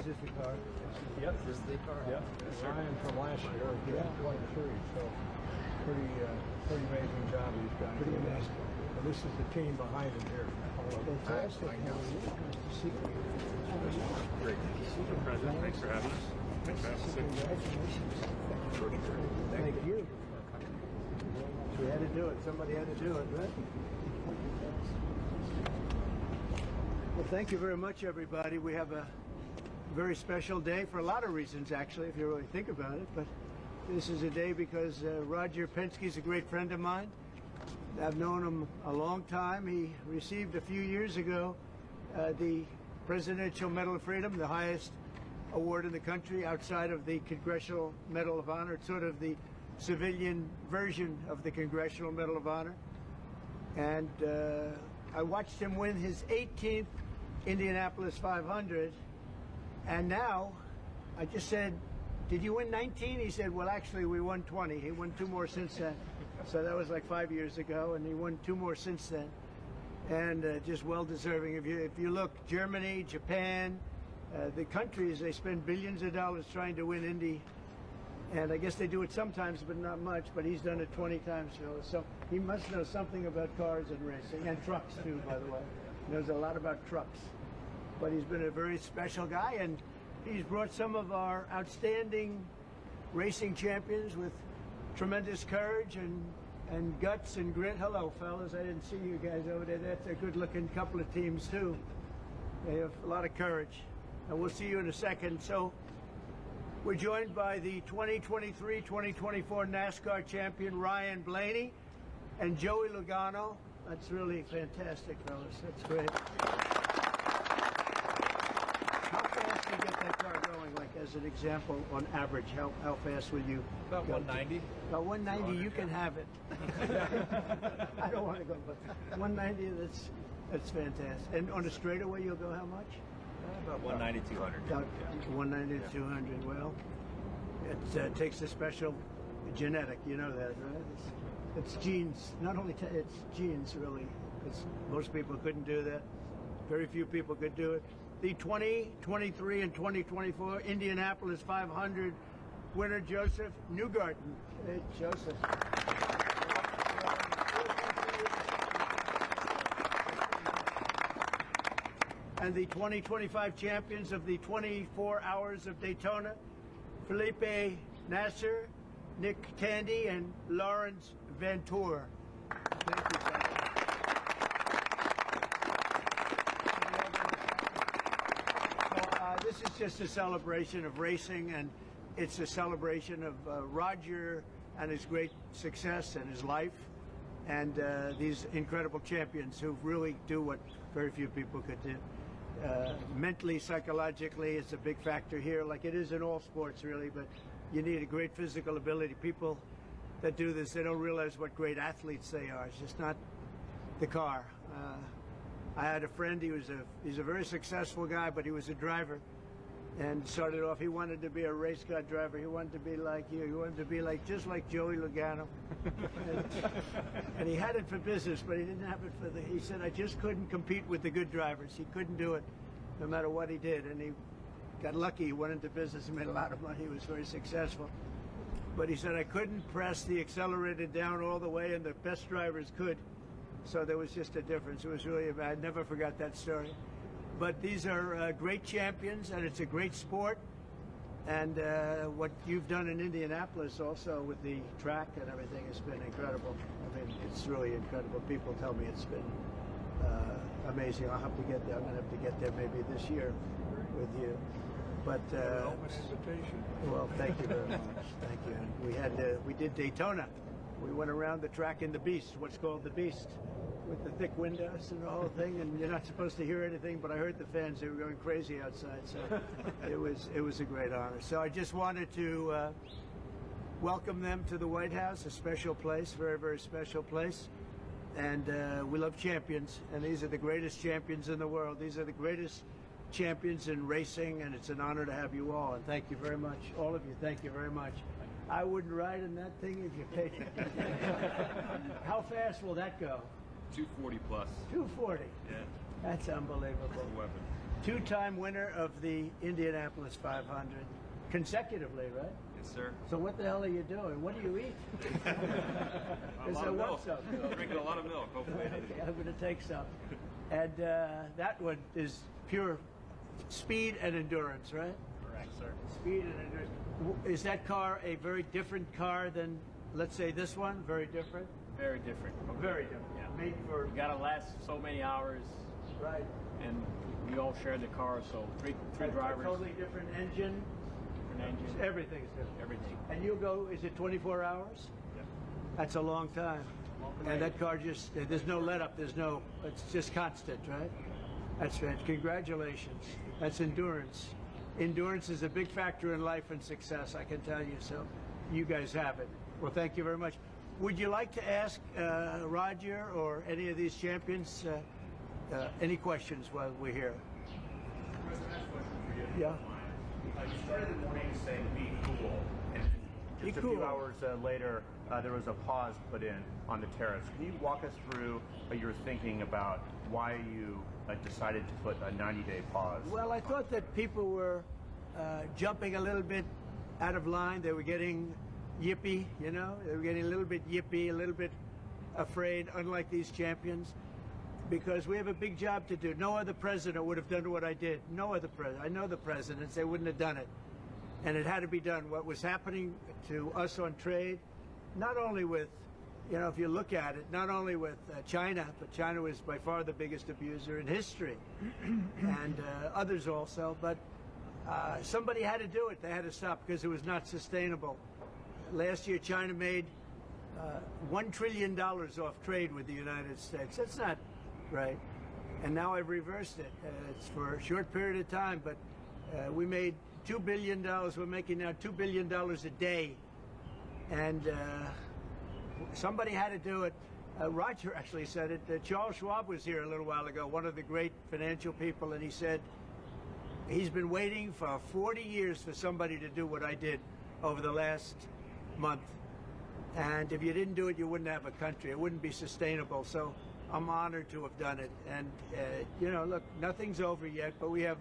Is this the car? Yep, this is the car. Yep. Ryan from last year, yeah, 23. So pretty amazing job he's done. Pretty amazing. And this is the team behind him here. Fantastic. Great. Mr. President, thanks for having us. Thanks for having us. Congratulations. Thank you. We had to do it. Somebody had to do it, right? Well, thank you very much, everybody. We have a very special day for a lot of reasons, actually, if you really think about it. But this is a day because Roger Penske is a great friend of mine. I've known him a long time. He received a few years ago the Presidential Medal of Freedom, the highest award in the country outside of the Congressional Medal of Honor. It's sort of the civilian version of the Congressional Medal of Honor. And I watched him win his 18th Indianapolis 500. And now I just said, did you win 19? He said, well, actually, we won 20. He won 2 more since then. So that was like 5 years ago, and he won 2 more since then. And just well-deserving. If you look, Germany, Japan, the countries, they spend billions of dollars trying to win Indy. And I guess they do it sometimes, but not much. But he's done it 20 times, Phil. So he must know something about cars and racing, and trucks, too, by the way. He knows a lot about trucks. But he's been a very special guy, and he's brought some of our outstanding racing champions with tremendous courage and guts and grit. Hello, fellas. I didn't see you guys over there. That's a good-looking couple of teams, too. They have a lot of courage. And we'll see you in a second. So we're joined by the 2023-2024 NASCAR champion, Ryan Blaney, and Joey Logano. That's really fantastic, fellas. That's great. Get that car going, like as an example, on average, how fast will you About 190. About 190, you can have it. I don't want to go, but 190, that's fantastic. And on a straightaway, you'll go how much? About 190, 200. About 190 to 200. Well, it takes a special genetic, you know that, right? It's genes. Not only it's genes, really. Most people couldn't do that. Very few people could do it. The 2023 and 2024 Indianapolis 500 winner, Joseph Newgarden. Hey, Joseph. And the 2025 champions of the 24 Hours of Daytona, Felipe Nasser, Nick Tandy, and Lawrence Ventura. Thank you, sir. This is just a celebration of racing, and it's a celebration of Roger and his great success and his life, and these incredible champions who really do what very few people could do. Mentally, psychologically, it's a big factor here, like it is in all sports, really, but you need a great physical ability. People that do this, they don't realize what great athletes they are. It's just not the car. I had a friend, he's a very successful guy, but he was a driver. And started off, he wanted to be a race car driver. He wanted to be like you. He wanted to be just like Joey Logano. And he had it for business, but he didn't have it for he said, I just couldn't compete with the good drivers. He couldn't do it no matter what he did. And he got lucky. He went into business and made a lot of money. He was very successful. But he said, I couldn't press the accelerator down all the way, and the best drivers could. So there was just a difference. It was really bad. I never forgot that story. But these are great champions, and it's a great sport. And what you've done in Indianapolis also with the track and everything has been incredible. I mean, it's really incredible. People tell me it's been amazing. I'll have to get there. I'm going to have to get there maybe this year with you. But well, thank you very much. Thank you. We did Daytona. We went around the track in the Beast, what's called the Beast, with the thick windows and the whole thing, and you're not supposed to hear anything, but I heard the fans, they were going crazy outside, so it was a great honor. So I just wanted to welcome them to the White House, a special place, very, very special place. And we love champions, and these are the greatest champions in the world. These are the greatest champions in racing, and it's an honor to have you all, and thank you very much. All of you, thank you very much. I wouldn't ride in that thing if you paid me. How fast will that go? 240 plus. 240. Yeah. That's unbelievable. It's a weapon. Two-time winner of the Indianapolis 500 consecutively, right? Yes, sir. So what the hell are you doing? What do you eat? A lot of milk. Drinking a lot of milk, hopefully. Okay, I'm going to take some. And that one is pure speed and endurance, right? Correct, sir. Speed and endurance. Is that car a very different car than, let's say, this one? Very different? Very different. Very different. Yeah. Made for... You gotta last so many hours, Right. and we all share the car, so three drivers. Totally different engine. Different engine. Everything's different. Everything. And you'll go, is it 24 hours? Yep. That's a long time. And that car just, there's no let up, there's no, it's just constant, right? That's fantastic. Congratulations. That's endurance. Endurance is a big factor in life and success, I can tell you, so you guys have it. Well, thank you very much. Would you like to ask Roger or any of these champions any questions while we're here? President, I have a question for you. Yeah. You started the morning saying be cool, and Be just a cool. few hours later, there was a pause put in on the tariffs. Can you walk us through your thinking about why you decided to put a 90-day pause? Well, I thought that people were jumping a little bit out of line. They were getting yippy, you know? They were getting a little bit yippy, a little bit afraid, unlike these champions, because we have a big job to do. No other president would have done what I did. No other president. I know the presidents, they wouldn't have done it. And it had to be done. What was happening to us on trade, not only with, you know, if you look at it, not only with China, but China was by far the biggest abuser in history, and others also, but somebody had to do it. They had to stop because it was not sustainable. Last year, China made $1 trillion off trade with the United States. That's not right. And now I've reversed it. It's for a short period of time, but we made $2 billion. We're making now $2 billion a day. And somebody had to do it. Roger actually said it. Charles Schwab was here a little while ago, one of the great financial people, and he said he's been waiting for 40 years for somebody to do what I did over the last month. And if you didn't do it, you wouldn't have a country. It wouldn't be sustainable. So I'm honored to have done it. And, you know, look, nothing's over yet, but we have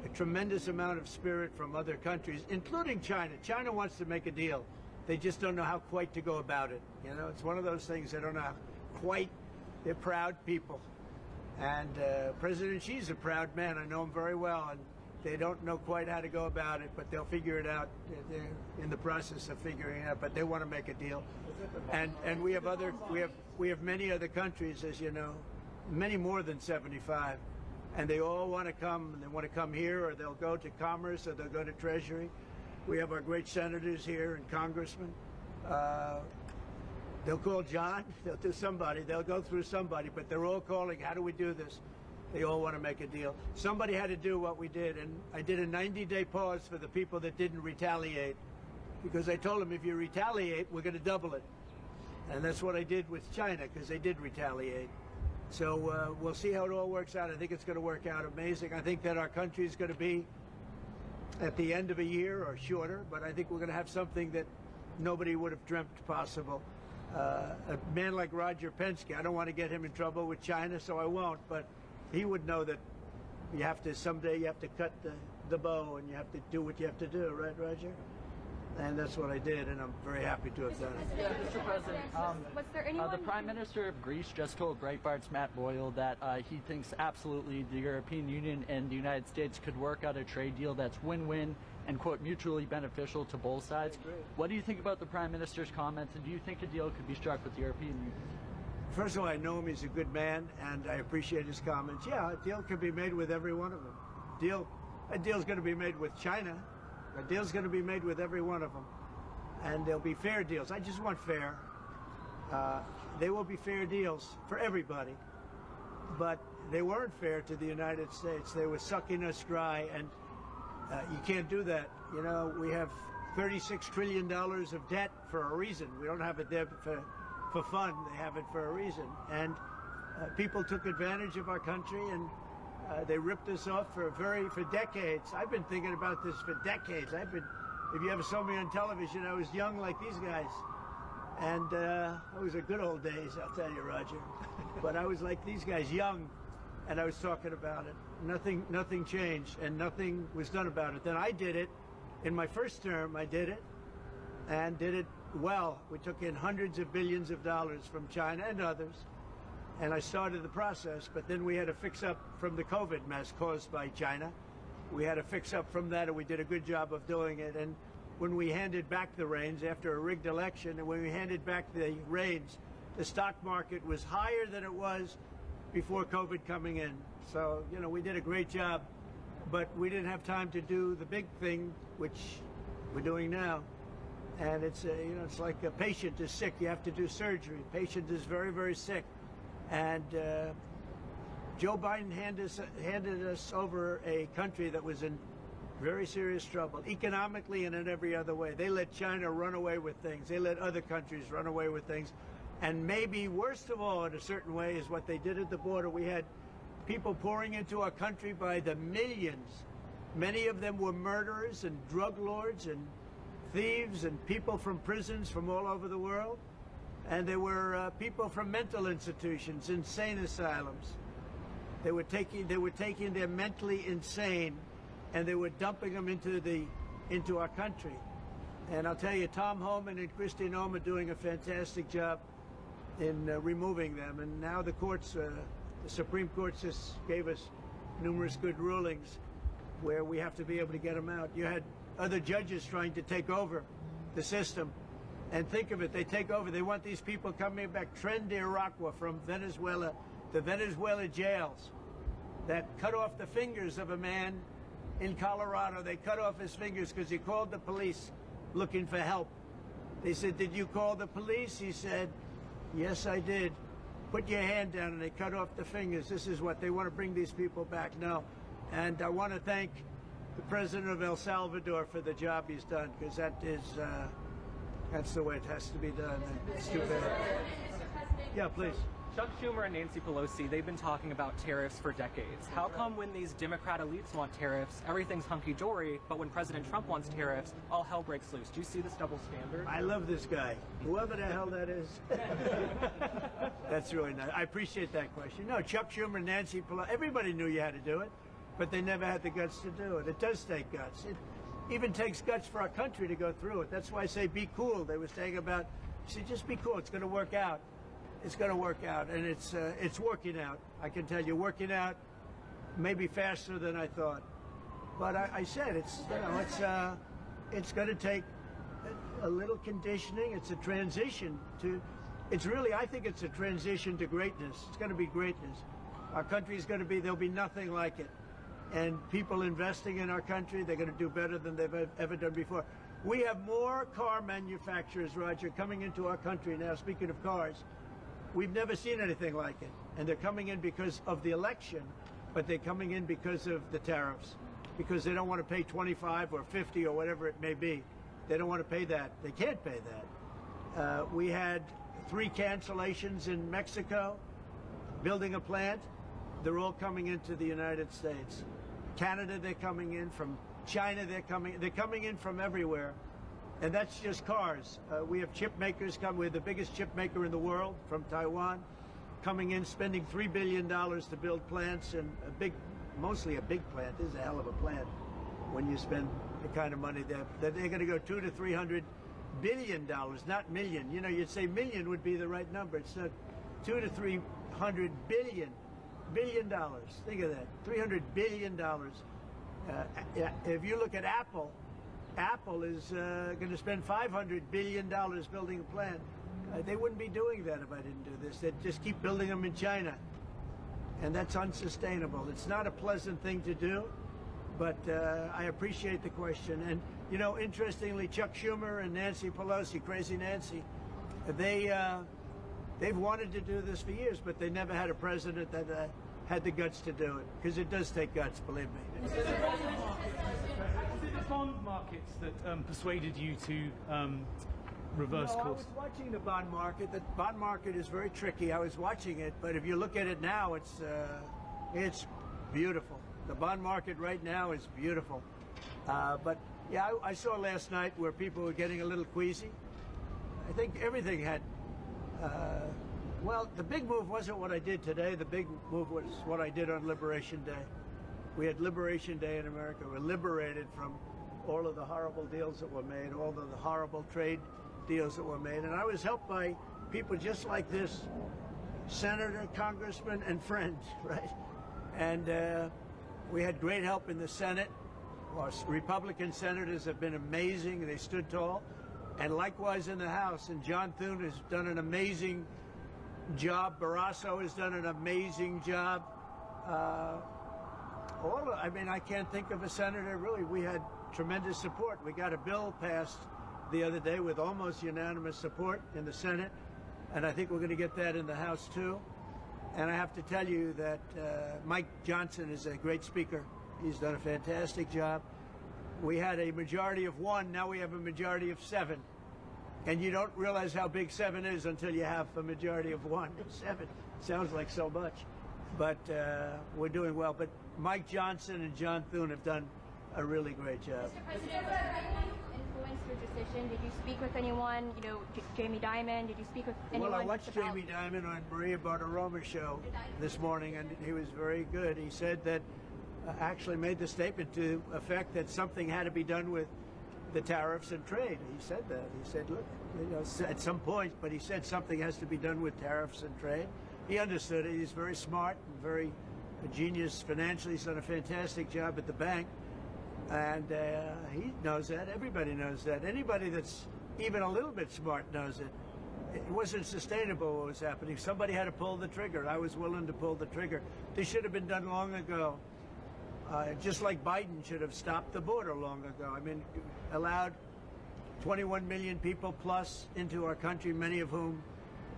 a tremendous amount of spirit from other countries, including China. China wants to make a deal. They just don't know how quite to go about it. You know, it's one of those things they don't know how quite. They're proud people. And President Xi's a proud man. I know him very well. And they don't know quite how to go about it, but they'll figure it out. They're in the process of figuring it out, but they want to make a deal. And we have many other countries, as you know, many more than 75, and they all want to come. And they want to come here, or they'll go to Commerce, or they'll go to Treasury. We have our great senators here and congressmen. They'll call John. They'll do somebody. They'll go through somebody, but they're all calling. How do we do this? They all want to make a deal. Somebody had to do what we did, and I did a 90-day pause for the people that didn't retaliate, because I told them if you retaliate, we're going to double it. And that's what I did with China, because they did retaliate. So we'll see how it all works out. I think it's going to work out amazing. I think that our country is going to be at the end of a year or shorter, but I think we're going to have something that nobody would have dreamt possible. A man like Roger Penske, I don't want to get him in trouble with China, so I won't, but he would know that you have to, someday you have to cut the bow and you have to do what you have to do, right, Roger? And that's what I did, and I'm very happy to have done it. Yeah, Mr. President, was there anyone the Prime Minister of Greece just told Breitbart's Matt Boyle that he thinks absolutely the European Union and the United States could work out a trade deal that's win-win and, quote, mutually beneficial to both sides. What do you think about the Prime Minister's comments, and do you think a deal could be struck with the European Union? First of all, I know him. He's a good man, and I appreciate his comments. Yeah, a deal can be made with every one of them. A deal's going to be made with China. A deal's going to be made with every one of them. And there'll be fair deals. I just want fair. They will be fair deals for everybody. But they weren't fair to the United States. They were sucking us dry, and you can't do that. You know, we have $36 trillion of debt for a reason. We don't have it there for fun. They have it for a reason. And people took advantage of our country, and they ripped us off for decades. I've been thinking about this for decades. If you ever saw me on television, I was young like these guys. And it was a good old days, I'll tell you, Roger. But I was like these guys, young. and I was talking about it. Nothing changed, and nothing was done about it. Then I did it. In my first term, I did it, and did it well. We took in hundreds of billions of dollars from China and others, and I started the process, but then we had to fix up from the COVID mess caused by China. We had to fix up from that, and we did a good job of doing it. And when we handed back the reins after a rigged election, and when we handed back the reins, the stock market was higher than it was before COVID coming in. So, you know, we did a great job, but we didn't have time to do the big thing, which we're doing now. And it's, you know, it's like a patient is sick, you have to do surgery. Patient is very, very sick. And Joe Biden handed us over a country that was in very serious trouble, economically and in every other way. They let China run away with things. They let other countries run away with things. And maybe worst of all, in a certain way, is what they did at the border. We had people pouring into our country by the millions. Many of them were murderers and drug lords and thieves and people from prisons from all over the world. And there were people from mental institutions, insane asylums. They were taking their mentally insane, and they were dumping them into our country. And I'll tell you, Tom Homan and Kristi Noem are doing a fantastic job in removing them. And now the courts, the Supreme Court just gave us numerous good rulings where we have to be able to get them out. You had other judges trying to take over the system. And think of it, they take over, they want these people coming back, Tren de Aragua from Venezuela, the Venezuela jails that cut off the fingers of a man in Colorado. They cut off his fingers because he called the police looking for help. They said, "Did you call the police?" He said, "Yes, I did." "Put your hand down," and they cut off the fingers. This is what they want to bring these people back now. And I want to thank the president of El Salvador for the job he's done, because that is, that's the way it has to be done. And it's too bad. Yeah, please. Chuck Schumer and Nancy Pelosi, they've been talking about tariffs for decades. How come when these Democrat elites want tariffs, everything's hunky-dory, but when President Trump wants tariffs, all hell breaks loose? Do you see this double standard? I love this guy, whoever the hell that is. That's really nice. I appreciate that question. No, Chuck Schumer, Nancy Pelosi, everybody knew you had to do it, but they never had the guts to do it. It does take guts. It even takes guts for our country to go through it. That's why I say be cool. They were saying about, see, just be cool. It's going to work out. It's going to work out, and it's working out. I can tell you, working out maybe faster than I thought. But I said it's, you know, it's going to take a little conditioning. It's a transition to, it's really, I think it's a transition to greatness. It's going to be greatness. Our country is going to be, there'll be nothing like it. And people investing in our country, they're going to do better than they've ever done before. We have more car manufacturers, Roger, coming into our country now, speaking of cars. We've never seen anything like it. And they're coming in because of the election, but they're coming in because of the tariffs, because they don't want to pay 25 or 50 or whatever it may be. They don't want to pay that. They can't pay that. We had 3 cancellations in Mexico, building a plant. They're all coming into the United States. Canada, they're coming in. From China, they're coming in from everywhere. And that's just cars. We have chip makers come. We're the biggest chip maker in the world from Taiwan, coming in, spending $3 billion to build plants, and mostly a big plant. This is a hell of a plant when you spend the kind of money there. That they're going to go $200 to $300 billion, not million. You know, you'd say million would be the right number. It's not. $200 to $300 billion. Think of that. $300 billion. If you look at Apple, Apple is going to spend $500 billion building a plant. They wouldn't be doing that if I didn't do this. They'd just keep building them in China. And that's unsustainable. It's not a pleasant thing to do, but I appreciate the question. And, you know, interestingly, Chuck Schumer and Nancy Pelosi, Crazy Nancy, they've wanted to do this for years, but they never had a president that had the guts to do it, because it does take guts, believe me. Was it the bond markets that persuaded you to reverse course? I was watching the bond market. The bond market is very tricky. I was watching it, but if you look at it now, it's beautiful. The bond market right now is beautiful. But yeah, I saw last night where people were getting a little queasy. I think everything had Well, the big move wasn't what I did today. The big move was what I did on Liberation Day. We had Liberation Day in America. We're liberated from all of the horrible deals that were made, all of the horrible trade deals that were made. And I was helped by people just like this, senator, congressman, and friend, right? And we had great help in the Senate. Our Republican senators have been amazing. They stood tall. And likewise in the House. And John Thune has done an amazing job. Barrasso has done an amazing job. I mean, I can't think of a senator, really. We had tremendous support. We got a bill passed the other day with almost unanimous support in the Senate, and I think we're going to get that in the House, too. And I have to tell you that Mike Johnson is a great speaker. He's done a fantastic job. We had a majority of 1, now we have a majority of 7. And you don't realize how big 7 is until you have a majority of 1. 7 sounds like so much. But we're doing well. But Mike Johnson and John Thune have done a really great job. Mr. President, has anyone influenced your decision? Did you speak with anyone, you know, Jamie Dimon? Did you speak with anyone? Well, I watched Jamie Dimon on Maria Bartiromo's show this morning, and he was very good. He said that, actually made the statement to effect that something had to be done with the tariffs and trade. He said that. He said, look, you know, at some point, but he said something has to be done with tariffs and trade. He understood it. He's very smart and very a genius financially. He's done a fantastic job at the bank. And he knows that. Everybody knows that. Anybody that's even a little bit smart knows it. It wasn't sustainable what was happening. Somebody had to pull the trigger. I was willing to pull the trigger. This should have been done long ago. Just like Biden should have stopped the border long ago. I mean, allowed 21 million people plus into our country, many of whom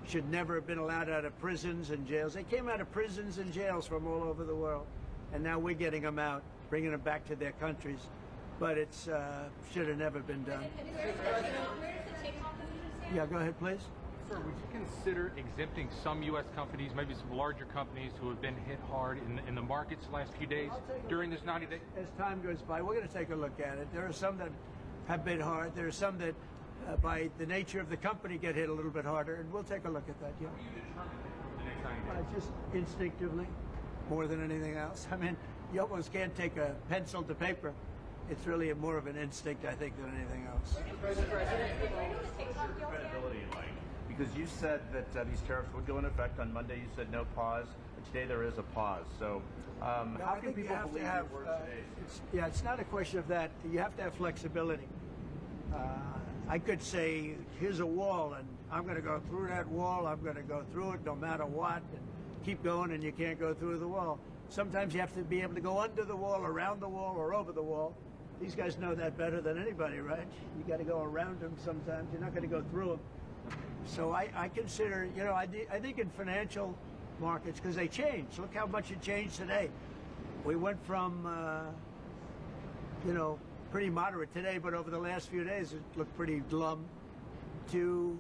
should never have been allowed out of prisons and jails. They came out of prisons and jails from all over the world. And now we're getting them out, bringing them back to their countries. But it's should have never been done. Yeah, go ahead, please. Sir, would you consider exempting some U.S. companies, maybe some larger companies who have been hit hard in the markets the last few days during this 90 days? As time goes by, we're going to take a look at it. There are some that have been hard. There are some that, by the nature of the company, get hit a little bit harder, and we'll take a look at that, yeah. Just instinctively, more than anything else. I mean, you almost can't take a pencil to paper. It's really more of an instinct, I think, than anything else. What's your credibility like? Because you said that these tariffs would go into effect on Monday. You said no pause. But today there is a pause. So how can people believe your words today? It's not a question of that. You have to have flexibility. I could say, here's a wall, and I'm going to go through that wall. I'm going to go through it no matter what. And keep going, and you can't go through the wall. Sometimes you have to be able to go under the wall, around the wall, or over the wall. These guys know that better than anybody, right? You got to go around them sometimes. You're not going to go through them. So I consider, you know, I think in financial markets, because they change. Look how much it changed today. We went from, you know, pretty moderate today, but over the last few days it looked pretty glum, to,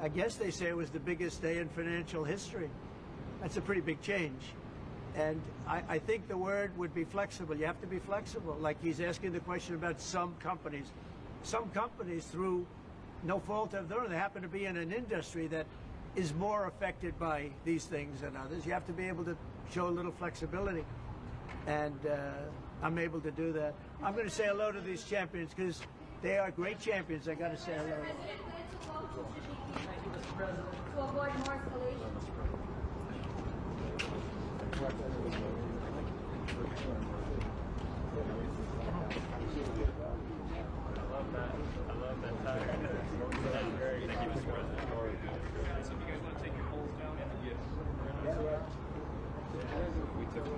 I guess they say it was the biggest day in financial history. That's a pretty big change. And I think the word would be flexible. You have to be flexible. Like he's asking the question about some companies. Some companies, through no fault of their own, they happen to be in an industry that is more affected by these things than others. You have to be able to show a little flexibility. And I'm able to do that. I'm going to say hello to these champions because they are great champions. I got to say hello. To avoid more escalation. I love that tire. That's great. Thank you, Mr. President. So if you guys want to take your polls down, we took it.